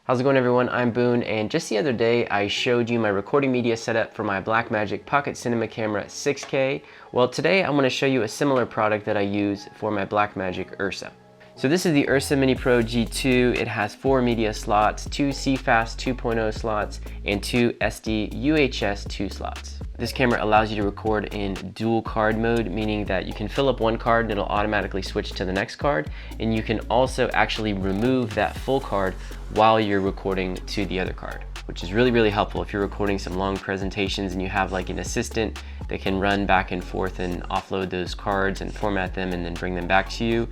How's it going, everyone? I'm Boone, and just the other day I showed you my recording media setup for my Blackmagic Pocket Cinema Camera 6K. Well, today I'm going to show you a similar product that I use for my Blackmagic URSA. So this is the URSA Mini Pro G2. It has 4 media slots, 2 CFast 2.0 slots, and 2 SD UHS 2 slots. This camera allows you to record in dual card mode, meaning that you can fill up one card and it'll automatically switch to the next card, and you can also actually remove that full card while you're recording to the other card, which is really helpful if you're recording some long presentations and you have like an assistant that can run back and forth and offload those cards and format them and then bring them back to you.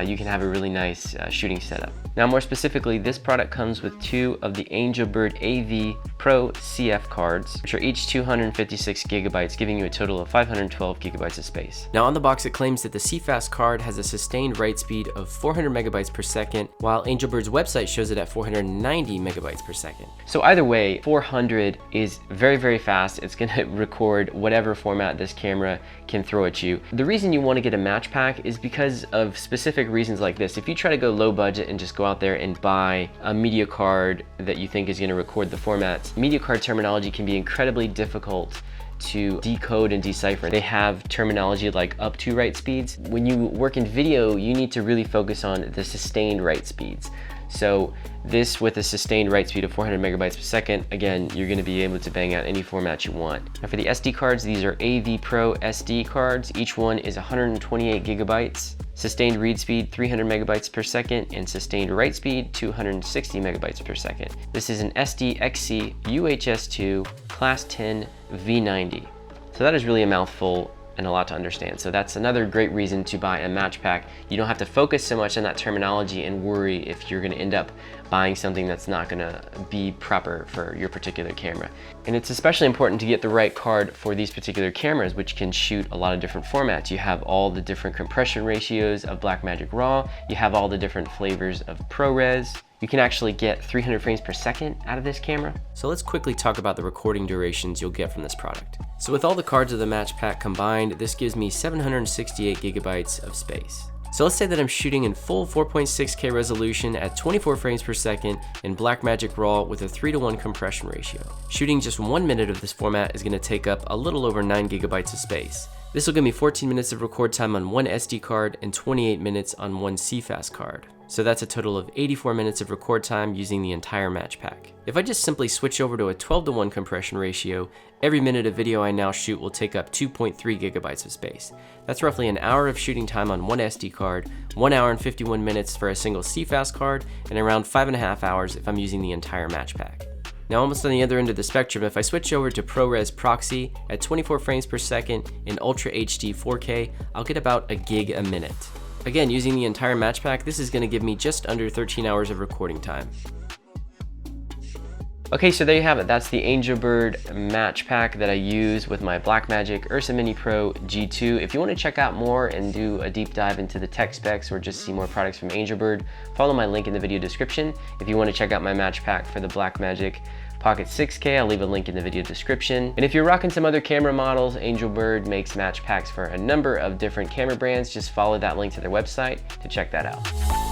You can have a really nice shooting setup. Now, more specifically, this product comes with 2 of the Angelbird AV Pro CF cards, which are each 256 gigabytes, giving you a total of 512 gigabytes of space. Now, on the box, it claims that the CFast card has a sustained write speed of 400 megabytes per second, while Angelbird's website shows it at 490 megabytes per second. So either way, 400 is very fast. It's gonna record whatever format this camera can throw at you. The reason you want to get a match pack is because of specific reasons like this. If you try to go low budget and just go out there and buy a media card that you think is going to record the formats, media card terminology can be incredibly difficult to decode and decipher. They have terminology like up to write speeds. When you work in video, you need to really focus on the sustained write speeds. So this, with a sustained write speed of 400 megabytes per second, again, you're going to be able to bang out any format you want. Now for the SD cards, these are AV Pro SD cards. Each one is 128 gigabytes. Sustained read speed 300 megabytes per second, and sustained write speed 260 megabytes per second. This is an SDXC UHS2 Class 10 V90. So that is really a mouthful and a lot to understand. So that's another great reason to buy a match pack. You don't have to focus so much on that terminology and worry if you're gonna end up buying something that's not gonna be proper for your particular camera. And it's especially important to get the right card for these particular cameras, which can shoot a lot of different formats. You have all the different compression ratios of Blackmagic RAW, you have all the different flavors of ProRes. You can actually get 300 frames per second out of this camera. So let's quickly talk about the recording durations you'll get from this product. So with all the cards of the match pack combined, this gives me 768 gigabytes of space. So let's say that I'm shooting in full 4.6K resolution at 24 frames per second in Blackmagic RAW with a 3:1 compression ratio. Shooting just 1 minute of this format is going to take up a little over 9 gigabytes of space. This will give me 14 minutes of record time on one SD card and 28 minutes on one CFast card. So that's a total of 84 minutes of record time using the entire match pack. If I just simply switch over to a 12:1 compression ratio, every minute of video I now shoot will take up 2.3 gigabytes of space. That's roughly an hour of shooting time on one SD card, 1 hour and 51 minutes for a single CFast card, and around 5.5 hours if I'm using the entire match pack. Now, almost on the other end of the spectrum, if I switch over to ProRes Proxy at 24 frames per second in Ultra HD 4K, I'll get about a gig a minute. Again, using the entire match pack, this is going to give me just under 13 hours of recording time. Okay, so there you have it. That's the Angelbird Match Pack that I use with my Blackmagic URSA Mini Pro G2. If you want to check out more and do a deep dive into the tech specs or just see more products from Angelbird, follow my link in the video description. If you want to check out my match pack for the Blackmagic Pocket 6K, I'll leave a link in the video description. And if you're rocking some other camera models, Angelbird makes match packs for a number of different camera brands. Just follow that link to their website to check that out.